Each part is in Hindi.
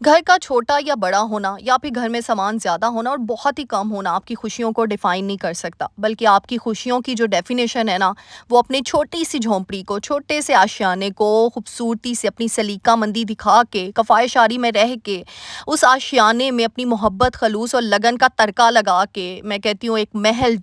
घर का छोटा या बड़ा होना या फिर घर में सामान ज़्यादा होना और बहुत ही कम होना आपकी खुशियों को डिफाइन नहीं कर सकता, बल्कि आपकी खुशियों की जो डेफिनेशन है ना, वो अपनी छोटी सी झोंपड़ी को, छोटे से आशियाने को खूबसूरती से अपनी सलीका मंदी दिखा के, कफ़ायशारी में रह के, उस आशियाने में अपनी मोहब्बत, खलूस और लगन का तड़का लगा के, मैं कहती हूँ एक महल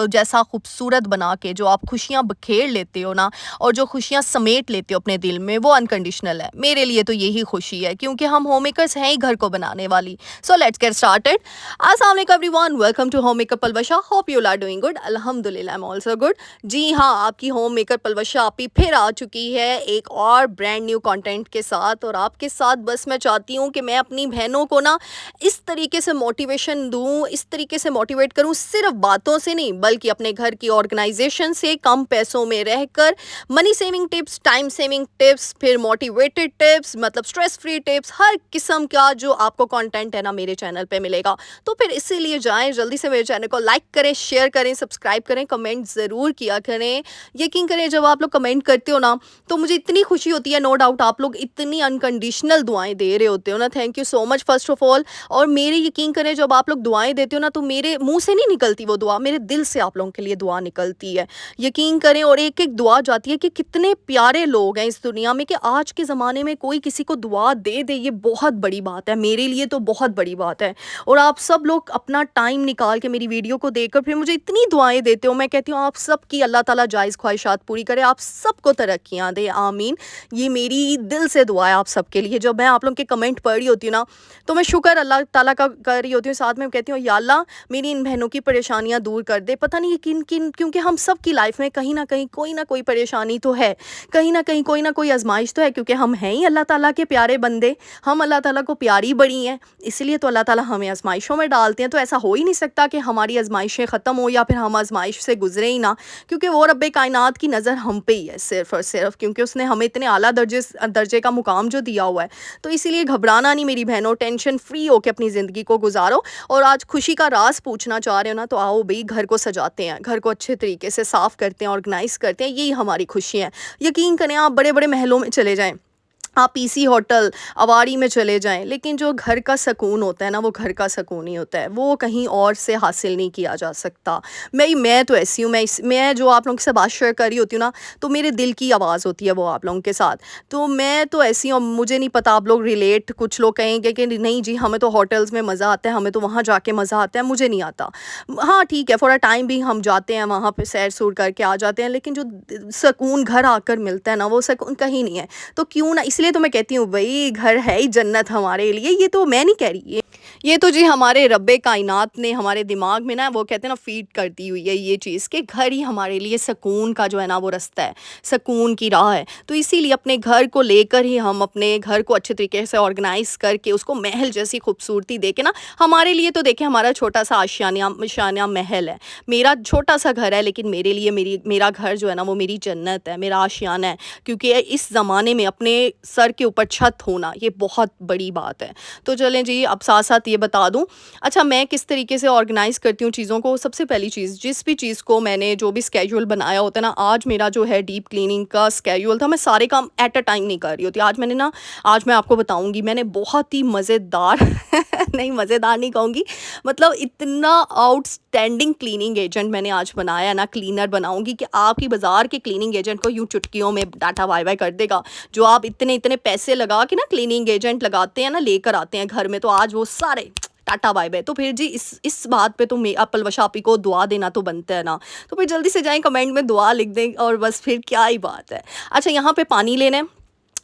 जैसा खूबसूरत बना के जो आप खुशियाँ बखेर लेते हो ना, और जो खुशियाँ समेट लेते हो अपने दिल में, वो अनकंडीशनल है। मेरे लिए तो यही खुशी है, क्योंकि हम होम मेकर्स हैं ही घर को बनाने वाली। So let's get started. अस्सलाम वालेकुम everyone, welcome to home maker Palwasha. Hope you are doing good. अल्हम्दुलिल्लाह, आई एम आल्सो गुड। जी हाँ, आपकी होम मेकर पलवशा आपी फिर आ चुकी है एक और ब्रांड न्यू कंटेंट के साथ। और आपके साथ बस मैं चाहती हूँ कि मैं अपनी बहनों को ना इस तरीके से मोटिवेशन दूँ, इस तरीके से मोटिवेट करूँ, सिर्फ बातों से नहीं बल्कि अपने घर की ऑर्गेनाइजेशन से, कम पैसों में रहकर, money saving tips, time saving tips, फिर मोटिवेटेड टिप्स, मतलब स्ट्रेस फ्री टिप्स, हर किस्म का जो आपको कंटेंट है ना मेरे चैनल पे मिलेगा। तो फिर इसीलिए जाएं जल्दी से मेरे चैनल को लाइक करें, शेयर करें, सब्सक्राइब करें, कमेंट ज़रूर किया करें। यकीन करें, जब आप लोग कमेंट करते हो ना, तो मुझे इतनी खुशी होती है। नो डाउट आप लोग इतनी अनकंडीशनल दुआएं दे रहे होते हो ना, thank you so much first of all. और मेरे यकीन करें, जब आप लोग दुआएं देते हो ना, तो मेरे मुंह से नहीं निकलती वो दुआ, मेरे दिल से आप लोगों के लिए दुआ निकलती है, यकीन करें। और एक एक दुआ जाती है कि कितने प्यारे लोग हैं इस दुनिया में, कि आज के ज़माने में कोई किसी को दुआ दे दे, ये बहुत बड़ी बात है, मेरे लिए तो बहुत बड़ी बात है। और आप सब लोग अपना टाइम निकाल के मेरी वीडियो को देखकर फिर मुझे इतनी दुआएं देते हो। मैं कहती हूँ आप सब की अल्लाह ताला जायज़ ख्वाहिशात पूरी करे, आप सबको तरक्कियाँ दे, आमीन। ये मेरी दिल से दुआ है आप सबके लिए। जब मैं आप लोगों के कमेंट पढ़ रही होती हूँ ना, तो मैं शुक्र अल्लाह ताला का कर रही होती हूँ, साथ में कहती हूँ या अल्लाह मेरी इन बहनों की परेशानियां दूर कर दे। पता नहीं किन किन, क्योंकि हम सब की लाइफ में कहीं ना कोई परेशानी तो है, कहीं ना कोई आजमाइश तो है, क्योंकि हम हैं ही अल्लाह ताला के प्यारे बंदे, हम अल्लाह ताला को प्यारी बड़ी हैं, इसलिए तो अल्लाह ताला हमें आजमाइशों में डालते हैं। तो ऐसा हो ही नहीं सकता कि हमारी आजमाइशें ख़त्म हो या फिर हम आजमाइश से गुजरे ही ना, क्योंकि वो रब्बे कायनात की नज़र हम पे ही है सिर्फ और सिर्फ, क्योंकि उसने हमें इतने आला दर्जे का मुकाम जो दिया हुआ है। तो इसीलिए घबराना नहीं मेरी बहनों, टेंशन फ्री होकर अपनी ज़िंदगी को गुजारो। और आज खुशी का राज पूछना चाह रहे हो ना, तो आओ भाई, घर को सजाते हैं, घर को अच्छे तरीके से साफ़ करते हैं, ऑर्गेनाइज़ करते हैं, यही हमारी खुशी है। यकीन करें, आप बड़े बड़े महलों में चले जाएं, आप पीसी होटल, अवारी में चले जाएं, लेकिन जो घर का सुकून होता है ना, वो घर का सुकून ही होता है, वो कहीं और से हासिल नहीं किया जा सकता। मैं तो ऐसी हूँ, मैं जो आप लोगों के साथ बात शेयर कर रही होती हूँ ना, तो मेरे दिल की आवाज़ होती है वो आप लोगों के साथ। तो मैं तो ऐसी हूँ, मुझे नहीं पता आप लोग रिलेट, कुछ लोग कहेंगे कि नहीं जी हमें तो होटल्स में मज़ा आता है, हमें तो वहाँ जाके मज़ा आता है, मुझे नहीं आता। हाँ ठीक है, फॉर अ टाइम भी हम जाते हैं वहाँ पे, सैर सूर करके आ जाते हैं, लेकिन जो सुकून घर आकर मिलता है ना, वो सुकून कहीं नहीं है। तो क्यों ना, इसलिए तो मैं कहती हूँ भाई, घर है ही जन्नत हमारे लिए। ये तो मैं नहीं कह रही, ये तो जी हमारे रब्बे कायनात ने हमारे दिमाग में ना, वो कहते हैं ना, फीड कर दी हुई है ये चीज़, कि घर ही हमारे लिए सुकून का जो है ना वो रास्ता है, सुकून की राह है। तो इसीलिए अपने घर को लेकर ही हम अपने घर को अच्छे तरीके से ऑर्गेनाइज़ करके उसको महल जैसी खूबसूरती दे के ना, हमारे लिए तो देखिए हमारा छोटा सा आशियाना महल है, मेरा छोटा सा घर है, लेकिन मेरे लिए मेरा घर जो है ना वो मेरी जन्नत है, मेरा आशियाना है। क्योंकि इस ज़माने में अपने सर के ऊपर छत होना ये बहुत बड़ी बात है। तो चलें जी, अब साथ साथ ये बता दूं, अच्छा मैं किस तरीके से ऑर्गेनाइज़ करती हूँ चीज़ों को। सबसे पहली चीज़, जिस भी चीज़ को मैंने जो भी स्केड्यूल बनाया होता है ना, आज मेरा जो है डीप क्लीनिंग का स्केड्यूल था, मैं सारे काम एट अ टाइम नहीं कर रही होती। आज मैं आपको बताऊंगी, मैंने बहुत ही मज़ेदार नहीं, मज़ेदार नहीं कहूँगी, मतलब इतना आउटस्टैंडिंग क्लीनिंग एजेंट मैंने आज बनाया ना, क्लीनर बनाऊंगी कि आपकी बाज़ार के क्लीनिंग एजेंट को यूँ चुटकियों में डाटा बाय बाय कर देगा। जो आप इतने इतने पैसे लगा के ना क्लीनिंग एजेंट लगाते हैं ना, लेकर आते हैं घर में, तो आज वो सारे टाटा बाय बाय। तो फिर जी इस बात पे तो पलवशा आपी को दुआ देना तो बनता है ना। तो फिर जल्दी से जाएं, कमेंट में दुआ लिख दें, और बस फिर क्या ही बात है। अच्छा, यहाँ पे पानी लेना है।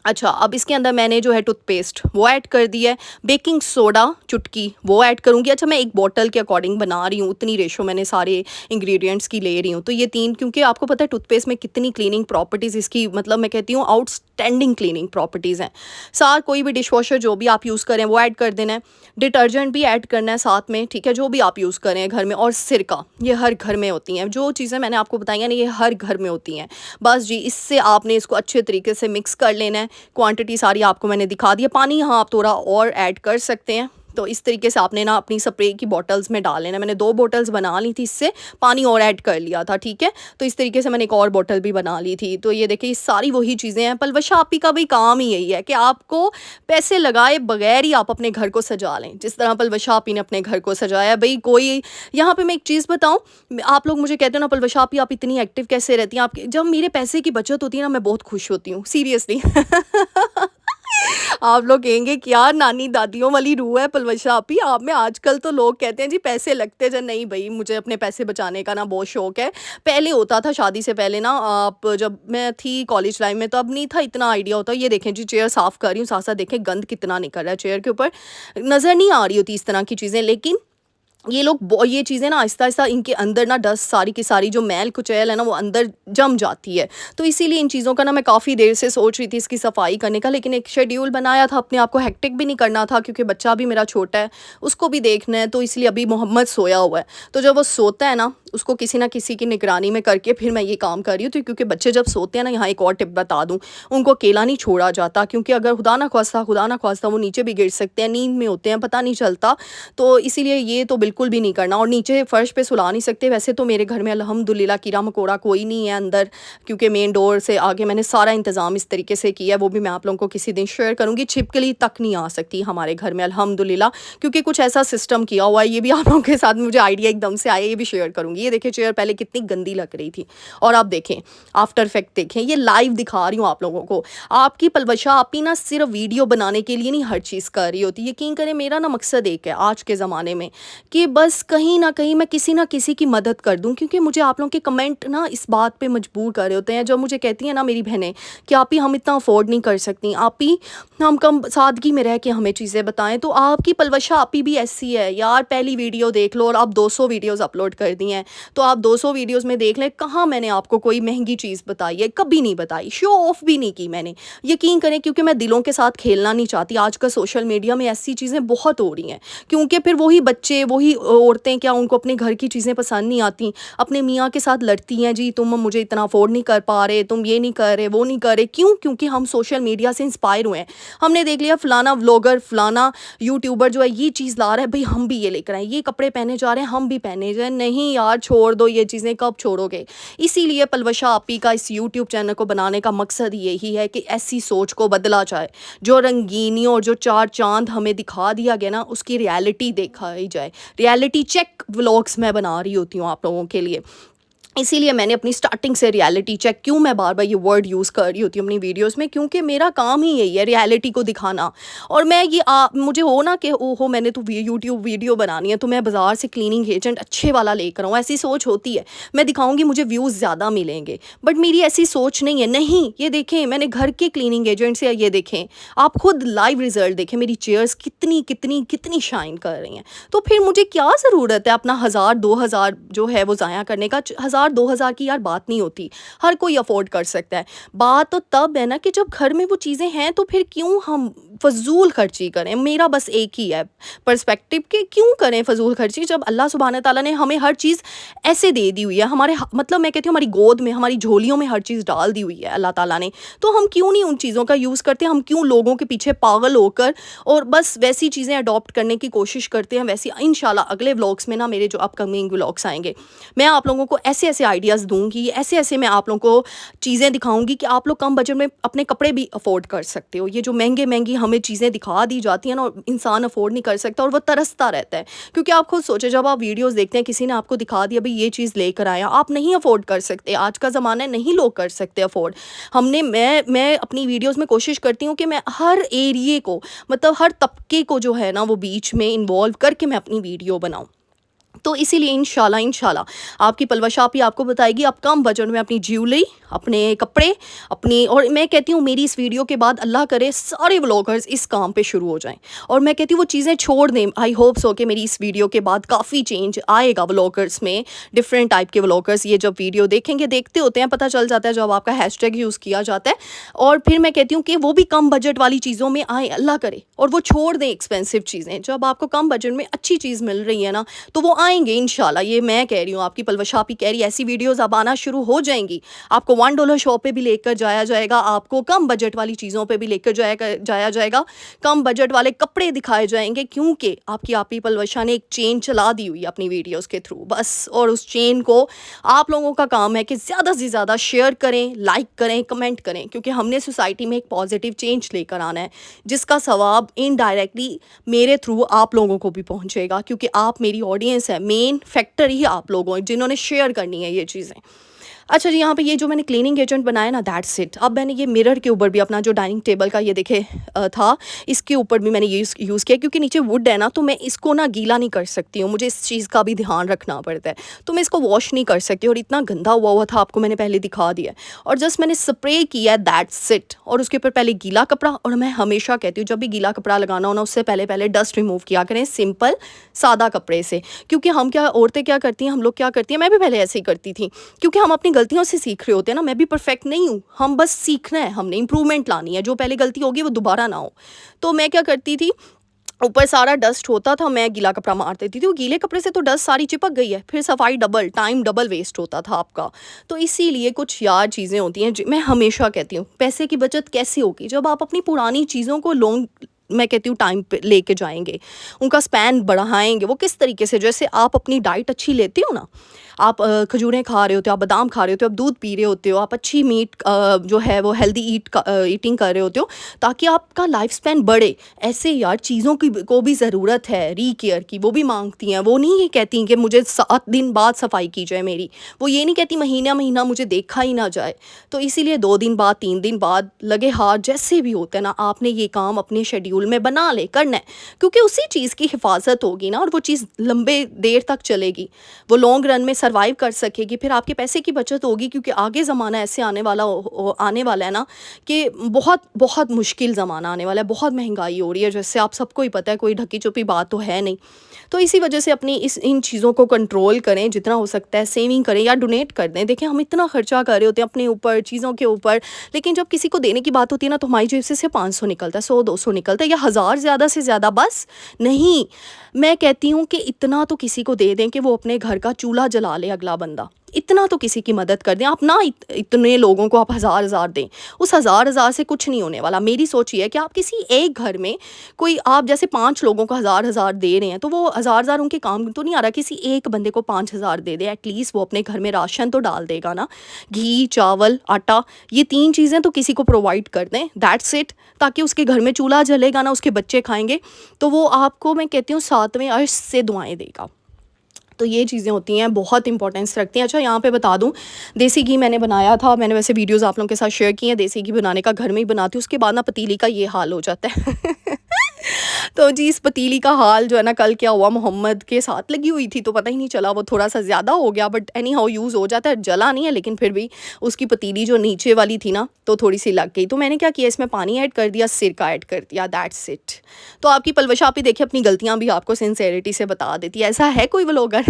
अच्छा, अब इसके अंदर मैंने जो है टूथपेस्ट वो ऐड कर दिया है, बेकिंग सोडा चुटकी वो ऐड करूँगी। अच्छा, मैं एक बॉटल के अकॉर्डिंग बना रही हूँ, उतनी रेशो मैंने सारे इंग्रेडिएंट्स की ले रही हूँ। तो ये 3, क्योंकि आपको पता है टूथपेस्ट में कितनी क्लीनिंग प्रॉपर्टीज़ इसकी, मतलब मैं कहती हूँ आउटस्टैंडिंग क्लीनिंग प्रॉपर्टीज़ हैं। साथ कोई भी डिश वॉशर जो भी आप यूज़ करें वो ऐड कर देना है, डिटर्जेंट भी ऐड करना है साथ में, ठीक है, जो भी आप यूज़ करें घर में। और सिरका, ये हर घर में होती हैं, जो चीज़ें मैंने आपको बताई हैं ना, ये हर घर में होती हैं। बस जी, इससे आपने इसको अच्छे तरीके से मिक्स कर लेना है। क्वांटिटी सारी आपको मैंने दिखा दी है। पानी यहाँ आप थोड़ा और ऐड कर सकते हैं, तो इस तरीके से आपने ना अपनी स्प्रे की बॉटल्स में डाल लेना। मैंने 2 बॉटल्स बना ली थी, इससे पानी और ऐड कर लिया था, ठीक है। तो इस तरीके से मैंने एक और बॉटल भी बना ली थी। तो ये देखिए, ये सारी वही चीज़ें हैं। पलवशा आपी का भी काम ही यही है कि आपको पैसे लगाए बगैर ही आप अपने घर को सजा लें, जिस तरह पलवशा आपी ने अपने घर को सजाया। भई कोई यहाँ पे मैं एक चीज़ बताऊँ, आप लोग मुझे कहते हो ना पलवशा आपी आप इतनी एक्टिव कैसे रहती हैं? आपकी जब मेरे पैसे की बचत होती है ना, मैं बहुत खुश होती हूँ, सीरियसली। आप लोग कहेंगे क्या नानी दादियों वाली रूह है पलवशा आपी आप में। आजकल तो लोग कहते हैं जी पैसे लगते हैं, नहीं भई मुझे अपने पैसे बचाने का ना बहुत शौक है। पहले होता था शादी से पहले ना, आप जब मैं थी कॉलेज लाइफ में, तो अब नहीं था इतना आइडिया होता। ये देखें जी, चेयर साफ़ कर रही हूँ, साथ-साथ देखें गंद कितना निकल रहा है चेयर के ऊपर। नज़र नहीं आ रही होती इस तरह की चीज़ें, लेकिन ये लोग ये चीज़ें ना आहिस्ता-आहिस्ता इनके अंदर ना डस्ट सारी की सारी जो मैल कुचैल है ना, वो अंदर जम जाती है। तो इसीलिए इन चीज़ों का ना मैं काफ़ी देर से सोच रही थी इसकी सफाई करने का, लेकिन एक शेड्यूल बनाया था, अपने आप को हेक्टिक भी नहीं करना था क्योंकि बच्चा भी मेरा छोटा है, उसको भी देखना है। तो इसलिए अभी मोहम्मद सोया हुआ है, तो जब वो सोता है ना, उसको किसी न किसी की निगरानी में करके फिर मैं ये काम कर रही हूँ। तो क्योंकि बच्चे जब सोते हैं ना, यहाँ एक और टिप बता दूँ, उनको अकेला नहीं छोड़ा जाता, क्योंकि अगर खुदा ना ख़्वास्ता वो नीचे भी गिर सकते हैं, नींद में होते हैं, पता नहीं चलता। तो इसीलिए ये तो बिल्कुल भी नहीं करना, और नीचे फ़र्श पे सुला नहीं सकते। वैसे तो मेरे घर में अल्हम्दुलिल्लाह कीड़ा मकोड़ा कोई नहीं है अंदर, क्योंकि मेन डोर से आगे मैंने सारा इंतज़ाम इस तरीके से किया है, वो भी मैं आप लोगों को किसी दिन शेयर करूँगी। छिपकली तक नहीं आ सकती हमारे घर में अल्हम्दुलिल्लाह, क्योंकि कुछ ऐसा सिस्टम किया हुआ है। ये भी आप लोगों के साथ मुझे आइडिया एकदम से आया, ये भी शेयर करूँगी। ये देखिए चेयर पहले कितनी गंदी लग रही थी, और आप देखें आफ्टर इफेक्ट देखें, ये लाइव दिखा रही हूँ आप लोगों को। आपकी पलवशा आपी ना सिर्फ वीडियो बनाने के लिए नहीं हर चीज़ कर रही होती। यकीन करें, मेरा ना मकसद एक है आज के ज़माने में कि बस कहीं ना कहीं मैं किसी ना किसी की मदद कर दूं, क्योंकि मुझे आप लोगों के कमेंट ना इस बात पे मजबूर कर रहे होते हैं। जब मुझे कहती हैं ना मेरी बहनें कि आप ही हम इतना अफोर्ड नहीं कर सकती, आप ही हम कम सादगी में रह के हमें चीज़ें बताएं, तो आपकी पलवशा आपी भी ऐसी है यार। पहली वीडियो देख लो, और आप 200 वीडियोज़ अपलोड कर दी हैं, तो आप 200 वीडियोज़ में देख लें, कहाँ मैंने आपको कोई महंगी चीज़ बताई है? कभी नहीं बताई, शो ऑफ भी नहीं की मैंने। यकीन करें, क्योंकि मैं दिलों के साथ खेलना नहीं चाहती। आजकल सोशल मीडिया में ऐसी चीज़ें बहुत हो रही हैं, क्योंकि फिर वही बच्चे, वही औरतें, क्या उनको अपने घर की चीज़ें पसंद नहीं आती, अपने मियाँ के साथ लड़ती हैं, जी तुम मुझे इतना अफोर्ड नहीं कर पा रहे, तुम ये नहीं कर रहे, वो नहीं कर रहे। क्यों? क्योंकि हम सोशल मीडिया से इंस्पायर हुए हैं। हमने देख लिया फलाना व्लॉगर, फलाना यूट्यूबर जो है ये चीज़ ला रहा है, भाई हम भी ये लेकर आए, ये कपड़े पहने जा रहे हैं, हम भी पहने जाए। नहीं यार, छोड़ दो ये चीज़ें, कब छोड़ोगे? इसीलिए पलवशा आपी का इस यूट्यूब चैनल को बनाने का मकसद यही है कि ऐसी सोच को बदला जाए। जो रंगीनियों और जो चार चांद हमें दिखा दिया गया ना, उसकी रियलिटी दिखाई जाए। रियलिटी चेक व्लॉग्स मैं बना रही होती हूँ आप लोगों के लिए। इसीलिए मैंने अपनी स्टार्टिंग से रियलिटी चेक, क्यों मैं बार बार ये वर्ड यूज़ कर रही होती हूँ अपनी वीडियोस में, क्योंकि मेरा काम ही यही है रियलिटी को दिखाना। और मैं ये मुझे हो ना कि ओहो मैंने तो यूट्यूब वीडियो बनानी है, तो मैं बाज़ार से क्लीनिंग एजेंट अच्छे वाला लेकर आऊँ, ऐसी सोच होती है। मैं दिखाऊंगी मुझे व्यूज़ ज़्यादा मिलेंगे, बट मेरी ऐसी सोच नहीं है। नहीं, ये देखें मैंने घर के क्लीनिंग एजेंट से, ये देखें आप खुद लाइव रिजल्ट देखें, मेरी चेयर्स कितनी कितनी कितनी शाइन कर रही हैं। तो फिर मुझे क्या ज़रूरत है अपना 1000-2000 जो है वो ज़ाया करने का? 1000-2000 की यार बात नहीं होती, हर कोई अफोर्ड कर सकता है। बात तो तब है ना कि जब घर में वो चीज़ें हैं, तो फिर क्यों हम फजूल खर्ची करें? मेरा बस एक ही है पर्सपेक्टिव कि क्यों करें फजूल खर्ची, जब अल्लाह सुब्हान ताला ने हमें हर चीज़ ऐसे दे दी हुई है, हमारे मतलब मैं कहती हूँ हमारी गोद में, हमारी झोलियों में हर चीज़ डाल दी हुई है अल्लाह ताला ने। तो हम क्यों नहीं उन चीज़ों का यूज़ करते? हम क्यों लोगों के पीछे पागल होकर और बस वैसी चीज़ें अडॉप्ट करने की कोशिश करते हैं? वैसी इंशाल्लाह अगले व्लॉग्स में ना, मेरे जो अपकमिंग व्लॉग्स आएंगे, मैं आप लोगों को ऐसे ऐसे आइडियाज़ दूंगी, ऐसे ऐसे मैं आप लोगों को चीज़ें दिखाऊंगी कि आप लोग कम बजट में अपने कपड़े भी अफोर्ड कर सकते हो। ये जो महंगे महंगी हमें चीज़ें दिखा दी जाती हैं ना, और इंसान अफोर्ड नहीं कर सकता, और वो तरसता रहता है। क्योंकि आप खुद सोचें, जब आप वीडियोस देखते हैं, किसी ने आपको दिखा दिया भाई ये चीज़ लेकर आया, आप नहीं अफोर्ड कर सकते। आज का ज़माना है, नहीं लोग कर सकते अफोर्ड। मैं अपनी वीडियोस में कोशिश करती हूँ कि मैं हर एरिए को, मतलब हर तबके को जो है ना, वो बीच में इन्वॉल्व करके मैं अपनी वीडियो बनाऊँ। तो इसीलिए इंशाल्लाह आपकी पलवशा आपी आपको बताएगी आप कम बजट में अपनी ज्वेलरी, अपने कपड़े, अपनी, और मैं कहती हूँ मेरी इस वीडियो के बाद अल्लाह करे सारे व्लॉगर्स इस काम पे शुरू हो जाएं, और मैं कहती हूँ वो चीज़ें छोड़ दें। आई होप सो कि मेरी इस वीडियो के बाद काफ़ी चेंज आएगा व्लॉगर्स में। डिफरेंट टाइप के व्लॉगर्स ये जब वीडियो देखेंगे, देखते होते हैं, पता चल जाता है जब आपका हैशटैग यूज़ किया जाता है। और फिर मैं कहती हूँ कि वो भी कम बजट वाली चीज़ों में आए, अल्लाह करे, और वो छोड़ दें एक्सपेंसिव चीज़ें। जब आपको कम बजट में अच्छी चीज़ मिल रही है ना, तो वो आए आएंगे इंशाल्लाह, ये मैं कह रही हूँ, आपकी पलवशापी कह रही है, ऐसी वीडियोस अब आना शुरू हो जाएंगी। आपको $1 शॉप पे भी लेकर जाया जाएगा, आपको कम बजट वाली चीज़ों पे भी लेकर जाया जाएगा, कम बजट वाले कपड़े दिखाए जाएंगे, क्योंकि आपकी आपी पलवशा ने एक चेन चला दी हुई है अपनी वीडियोस के थ्रू बस। और उस चेन को आप लोगों का काम है कि ज़्यादा से ज़्यादा शेयर करें, लाइक करें, कमेंट करें, क्योंकि हमने सोसाइटी में एक पॉजिटिव चेंज लेकर आना है, जिसका सवाब इनडायरेक्टली मेरे थ्रू आप लोगों को भी पहुंचेगा, क्योंकि आप मेरी ऑडियंस है, मेन फैक्टर ही आप लोग हैं जिन्होंने शेयर करनी है ये चीज़ें। अच्छा जी, यहाँ पे ये जो मैंने क्लीनिंग एजेंट बनाया ना, दैट्स इट। अब मैंने ये मिरर के ऊपर भी अपना जो डाइनिंग टेबल का ये देखे था, इसके ऊपर भी मैंने यूज़ किया, क्योंकि नीचे वुड है ना, तो मैं इसको ना गीला नहीं कर सकती हूँ, मुझे इस चीज़ का भी ध्यान रखना पड़ता है, तो मैं इसको वॉश नहीं कर सकती। और इतना गंदा हुआ था, आपको मैंने पहले दिखा दिया, और जस्ट मैंने स्प्रे किया, दैट्स इट। और उसके ऊपर पहले गीला कपड़ा, और मैं हमेशा कहती हूँ जब भी गीला कपड़ा लगाना हो ना, उससे पहले पहले डस्ट रिमूव किया करें सिंपल सादा कपड़े से। क्योंकि हम क्या, औरतें क्या करती हैं, हम लोग क्या करती हैं, मैं भी पहले ऐसे ही करती थी, क्योंकि हम अपनी गलतियों से सीख रहे होते हैं ना। मैं भी परफेक्ट नहीं हूँ, हम बस सीखना है, हमने इंप्रूवमेंट लानी है, जो पहले गलती होगी वो दोबारा ना हो। तो मैं क्या करती थी, ऊपर सारा डस्ट होता था, मैं गीला कपड़ा मार देती थी, वो गीले कपड़े से तो डस्ट सारी चिपक गई है, फिर सफाई डबल, टाइम डबल वेस्ट होता था आपका। तो इसीलिए कुछ यार चीज़ें होती हैं, मैं हमेशा कहती हूँ पैसे की बचत कैसे होगी, जब आप अपनी पुरानी चीज़ों को लॉन्ग, मैं कहती हूँ टाइम पे लेके जाएंगे, उनका स्पैन बढ़ाएंगे। वो किस तरीके से, जैसे आप अपनी डाइट अच्छी लेते हो ना, आप खजूरें खा रहे होते हो, आप बादाम खा रहे होते हो, आप दूध पी रहे होते हो, आप अच्छी मीट जो है वो हेल्दी ईटिंग कर रहे होते हो, ताकि आपका लाइफ स्पैन बढ़े। ऐसे यार चीज़ों की को भी ज़रूरत है, रीकेयर की, वो भी मांगती हैं। वो नहीं ये कहती कि मुझे 7 दिन बाद सफाई की जाए मेरी, वो ये नहीं कहती महीना महीना मुझे देखा ही ना जाए। तो इसीलिए 2 दिन बाद, 3 दिन बाद, लगे हाथ जैसे भी होते हैं ना, आपने ये काम अपने शेड्यूल में बना ले, करना है, क्योंकि उसी चीज़ की हिफाजत होगी ना, और वो चीज़ लंबे देर तक चलेगी, वो लॉन्ग रन में सर्वाइव कर सकेगी, फिर आपके पैसे की बचत होगी। क्योंकि आगे ज़माना ऐसे आने वाला है ना, कि बहुत बहुत मुश्किल ज़माना आने वाला है, बहुत महंगाई हो रही है, जैसे आप सबको ही पता है, कोई ढकी चुपी बात तो है नहीं। तो इसी वजह से अपनी इन चीज़ों को कंट्रोल करें, जितना हो सकता है सेविंग करें या डोनेट कर दें। देखिए हम इतना खर्चा कर रहे होते हैं अपने ऊपर, चीज़ों के ऊपर, लेकिन जब किसी को देने की बात होती है ना, तो हमारी जेब से सिर्फ 500 निकलता है, 100-200 निकलता है, या 1000 ज़्यादा से ज़्यादा, बस नहीं। मैं कहती हूँ कि इतना तो किसी को दे दें कि वो अपने घर का चूल्हा जला ले अगला बंदा, इतना तो किसी की मदद कर दें आप ना। इतने लोगों को आप हज़ार दें, उस हज़ार से कुछ नहीं होने वाला। मेरी सोच ये है कि आप किसी एक घर में कोई, आप जैसे 5 लोगों को हज़ार दे रहे हैं, तो वो हज़ार उनके काम तो नहीं आ रहा, किसी एक बंदे को 5000 दे दे, एटलीस्ट वो अपने घर में राशन तो डाल देगा ना। घी, चावल, आटा, ये 3 चीज़ें तो किसी को प्रोवाइड कर दें, दैट्स इट। ताकि उसके घर में चूल्हा जलेगा ना, उसके बच्चे खाएंगे, तो वो आपको, मैं कहती हूँ, 7वें अर्श से दुआएं देगा। तो ये चीज़ें होती हैं, बहुत इंपॉर्टेंस रखती हैं। अच्छा यहाँ पे बता दूँ, देसी घी मैंने बनाया था, मैंने वैसे वीडियोस आप लोगों के साथ शेयर की हैं, देसी घी बनाने का घर में ही बनाती हूँ, उसके बाद ना पतीली का ये हाल हो जाता है तो जी इस पतीली का हाल जो है ना, कल क्या हुआ, मोहम्मद के साथ लगी हुई थी, तो पता ही नहीं चला, वो थोड़ा सा ज़्यादा हो गया, बट एनी हाउ यूज़ हो जाता है, जला नहीं है, लेकिन फिर भी उसकी पतीली जो नीचे वाली थी ना, तो थोड़ी सी लग गई। तो मैंने क्या किया, इसमें पानी ऐड कर दिया, सिरका ऐड कर दिया, दैट्स इट। तो आपकी पलवशा आप ही देखिए, अपनी गलतियाँ भी आपको सिंसेरिटी से बता देती है। ऐसा है कोई व्लॉगर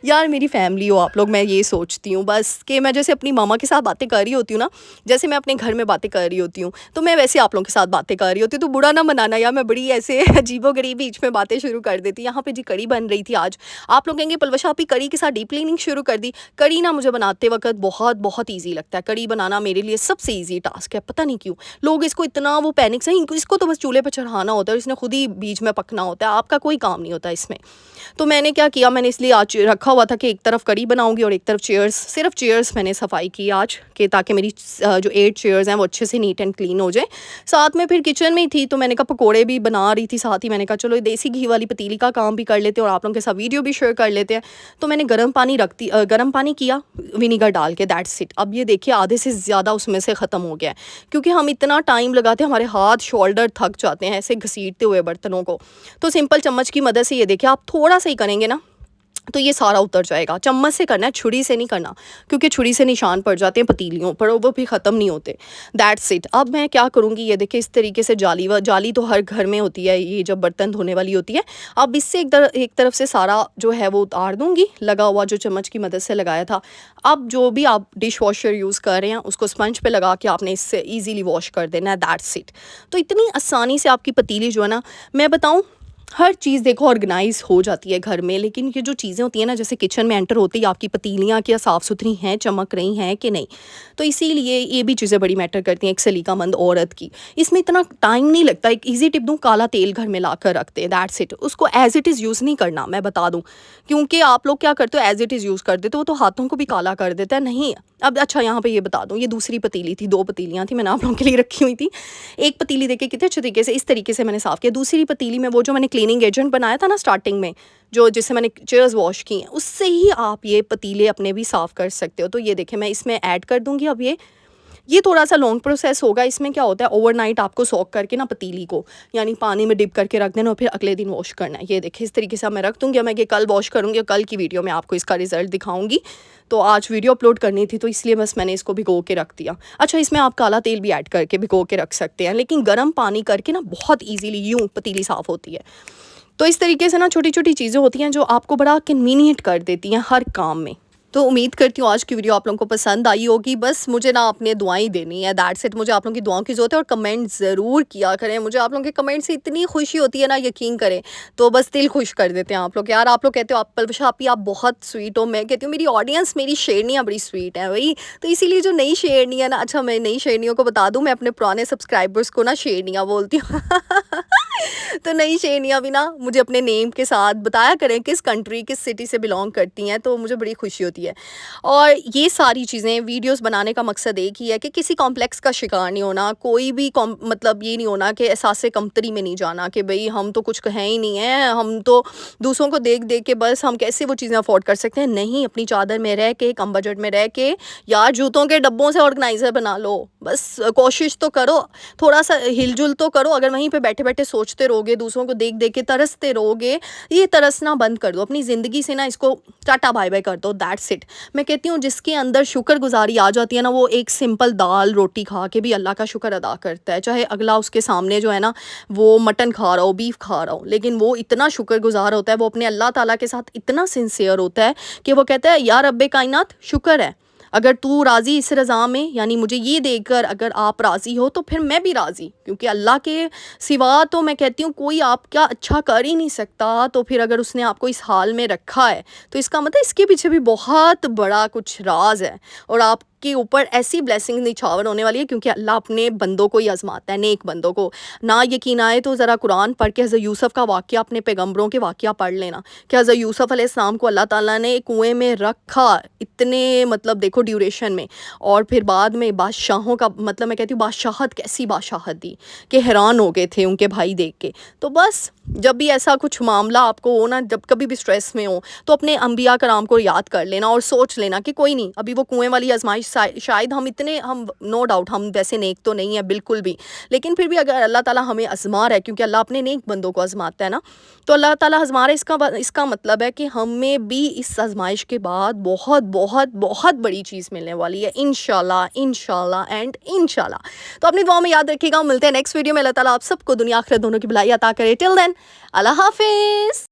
यार मेरी फैमिली हो आप लोग, मैं ये सोचती हूँ बस कि मैं जैसे अपनी मामा के साथ बातें कर रही होती हूँ ना, जैसे मैं अपने घर में बातें कर रही होती हूँ, तो मैं वैसे आप लोगों के साथ बातें कर रही होती हूँ। तो बुरा ना मनाना यार, मैं बड़ी ऐसे अजीबोगरीब बीच में बातें शुरू कर देती। यहाँ पे जी कड़ी बन रही थी आज, आप लोग कहेंगे पलवशा आपी कड़ी के साथ डीप क्लीनिंग शुरू कर दी। कड़ी ना मुझे बनाते वक्त बहुत बहुत ईजी लगता है, कड़ी बनाना मेरे लिए सबसे ईजी टास्क है, पता नहीं क्यों लोग इसको इतना वो पैनिक से, इसको तो बस चूल्हे पर चढ़ाना होता है, इसने खुद ही बीच में पकना होता है, आपका कोई काम नहीं होता इसमें। तो मैंने क्या किया, मैंने इसलिए आज रखा हुआ था कि एक तरफ कड़ी बनाऊंगी और एक तरफ चेयर्स, सिर्फ चेयर्स मैंने सफाई की आज, कि ताकि मेरी जो 8 चेयर्स हैं वो अच्छे से नीट एंड क्लीन हो जाए। साथ में फिर किचन में ही थी, तो मैंने कहा पकोड़े भी बना रही थी साथ ही, मैंने कहा चलो देसी घी वाली पतीली का काम भी कर लेते हैं और आप लोगों के साथ वीडियो भी शेयर कर लेते हैं। तो मैंने गर्म पानी किया विनीगर डाल के, दैट्स इट। अब ये देखिए आधे से ज़्यादा उसमें से ख़त्म हो गया है, क्योंकि हम इतना टाइम लगाते हैं, हमारे हाथ शोल्डर थक जाते हैं ऐसे घसीटते हुए बर्तनों को। तो सिंपल चम्मच की मदद से ये देखिए, आप थोड़ा सा ही करेंगे ना तो ये सारा उतर जाएगा। चम्मच से करना है, छुरी से नहीं करना, क्योंकि छुरी से निशान पड़ जाते हैं पतीलियों पर, वो भी ख़त्म नहीं होते। That's it. अब मैं क्या करूँगी, ये देखिए इस तरीके से जाली तो हर घर में होती है, ये जब बर्तन धोने वाली होती है। अब इससे एक तरफ से सारा जो है वो उतार दूँगी, लगा हुआ जो चम्मच की मदद से लगाया था। अब जो भी आप डिश वॉशर यूज़ कर रहे हैं उसको स्पंज पे लगा के आपने इससे ईजीली वॉश कर देना है, दैट्स इट। तो इतनी आसानी से आपकी पतीली जो है ना, मैं बताऊँ हर चीज़ देखो ऑर्गेनाइज़ हो जाती है घर में, लेकिन ये जो चीज़ें होती हैं ना, जैसे किचन में एंटर होते ही आपकी पतीलियाँ क्या साफ़-सुथरी हैं, चमक रही हैं कि नहीं? तो इसीलिए ये भी चीज़ें बड़ी मैटर करती हैं एक सलीकामंद औरत की। इसमें इतना टाइम नहीं लगता, एक ईज़ी टिप दूँ, काला तेल घर में लाकर रख दें, दैट्स इट। उसको एज़ इट इज़ यूज़ नहीं करना, मैं बता दूँ। क्योंकि आप लोग क्या करते हो, एज़ इट इज़ यूज़ कर देते हो, तो हाथों को भी काला कर देता है, नहीं। अब अच्छा यहाँ पे ये बता दूँ, ये दूसरी पतीली थी, 2 पतीलियाँ थी, मैंने आप लोगों के लिए रखी हुई थी। एक पतीली देखिए कितने अच्छे तरीके से इस तरीके से मैंने साफ़ किया। दूसरी पतीली में वो जो मैंने क्लीनिंग एजेंट बनाया था ना स्टार्टिंग में, जो जिससे मैंने चेयर्स वॉश की हैं, उससे ही आप ये पतीले अपने भी साफ़ कर सकते हो। तो ये देखिए मैं इसमें ऐड कर दूँगी अब ये थोड़ा-सा लॉन्ग प्रोसेस होगा। इसमें क्या होता है, ओवरनाइट आपको सोक करके ना पतीली को, यानी पानी में डिप करके रख देना और फिर अगले दिन वॉश करना है। ये देखिए इस तरीके से अब मैं रख दूँगी। अब मैं ये कल वॉश करूँगी और कल की वीडियो में आपको इसका रिज़ल्ट दिखाऊँगी। तो आज वीडियो अपलोड करनी थी, तो इसलिए बस मैंने इसको भिगो के रख दिया। अच्छा, इसमें आप काला तेल भी ऐड करके भिगो के रख सकते हैं, लेकिन गर्म पानी करके ना बहुत ईज़िली यूँ पतीली साफ़ होती है। तो इस तरीके से ना छोटी-छोटी चीज़ें होती हैं जो आपको बड़ा कन्वीनिएंट कर देती हैं हर काम में। तो उम्मीद करती हूँ आज की वीडियो आप लोगों को पसंद आई होगी। बस मुझे ना अपने दुआएँ देनी है, दैट्स इट। मुझे आप लोगों की दुआओं की ज़रूरत है और कमेंट ज़रूर किया करें। मुझे आप लोगों के कमेंट से इतनी खुशी होती है ना, यकीन करें। तो बस दिल खुश कर देते हैं आप लोग। यार आप लोग कहते हो आप पलवशा आपी आप बहुत स्वीट हो, मैं कहती हूँ मेरी ऑडियंस, मेरी शेरनियाँ बड़ी स्वीट हैं भई। तो इसीलिए जो नई शेरनी है ना, अच्छा मैं नई शेरनियों को बता दूँ, मैं अपने पुराने सब्सक्राइबर्स को ना शेरनियाँ बोलती हूँ। तो नई शेरनियाँ भी ना मुझे अपने नेम के साथ बताया करें किस कंट्री, किस सिटी से बिलॉन्ग करती हैं, तो मुझे बड़ी खुशी होती है। और ये सारी चीज़ें वीडियोस बनाने का मकसद एक ही है कि किसी कॉम्प्लेक्स का शिकार नहीं होना, कोई भी मतलब ये नहीं होना कि एहसास कमतरी में नहीं जाना कि भई हम तो कुछ हैं ही नहीं हैं, हम तो दूसरों को देख-देख के बस हम कैसे वो चीज़ें अफ़ोर्ड कर सकते हैं। नहीं, अपनी चादर में रह के, कम बजट में रह के, यार जूतों के डब्बों से ऑर्गेनाइज़र बना लो। बस कोशिश तो करो, थोड़ा-सा हिल-जुल तो करो। अगर वहीं पे बैठे-बैठे सोचते रहोगे, दूसरों को देख-देख के तरसते रहोगे, ये तरसना बंद कर दो। अपनी ज़िंदगी से ना इसको टाटा बाय-बाय कर दो, दैट्स इट। मैं कहती हूँ जिसके अंदर शुक्रगुज़ारी आ जाती है ना, वो एक सिंपल दाल रोटी खा के भी अल्लाह का शुक्र अदा करता है। चाहे अगला उसके सामने जो है ना, वो मटन खा रहा हो, बीफ खा रहा हो, लेकिन वो इतना शुक्रगुज़ार होता है, वो अपने अल्लाह ताला के साथ इतना सिंसियर होता है कि वो कहता है, या रब्बे कायनात शुक्र है। अगर तू राज़ी इस रज़ा में, यानी मुझे ये देखकर अगर आप राज़ी हो, तो फिर मैं भी राज़ी। क्योंकि अल्लाह के सिवा तो मैं कहती हूँ कोई आपका अच्छा कर ही नहीं सकता। तो फिर अगर उसने आपको इस हाल में रखा है, तो इसका मतलब इसके पीछे भी बहुत बड़ा कुछ राज है और आपके ऊपर ऐसी ब्लेसिंग निछावर होने वाली है, क्योंकि अल्लाह अपने बंदों को ही आजमाता है, नेक बंदों को। ना यकीन आए तो ज़रा कुरान पढ़ के हज़रत यूसुफ़ का वाक़या, अपने पैगंबरों के वाक़या पढ़ लेना कि हज़रत यूसुफ़ अलैहिस्सलाम को अल्लाह ताला ने कुएं में रखा, इतने मतलब देखो ड्यूरेशन में, और फिर बाद में बादशाहों का मतलब मैं कहती हूँ बादशाहत, कैसी बादशाहत दी कि हैरान हो गए थे उनके भाई देख के। तो बस जब भी ऐसा कुछ मामला आपको हो ना, जब कभी भी स्ट्रेस में हो, तो अपने अंबिया कराम को याद कर लेना और सोच लेना कि कोई नहीं, अभी वो कुएं वाली आजमाइश शायद हम नो डाउट हम वैसे नेक तो नहीं है बिल्कुल भी, लेकिन फिर भी अगर अल्लाह ताला हमें आजमा रहा है, क्योंकि अल्लाह अपने नेक बंदों को आजमाता है ना, तो अल्लाह ताला आजमा रहा है, इसका मतलब है कि हमें भी इस आजमाइश के बाद बहुत बहुत बहुत बड़ी चीज़ मिलने वाली है, इंशाल्लाह इंशाल्लाह एंड इंशाल्लाह। तो अपनी दुआ में याद रखिएगा। मिलते हैं नेक्स्ट वीडियो में। अल्लाह ताला आप सबको दुनिया आखिरत दोनों की भलाई अता करे। टिल देन, अल्लाह हाफिज़।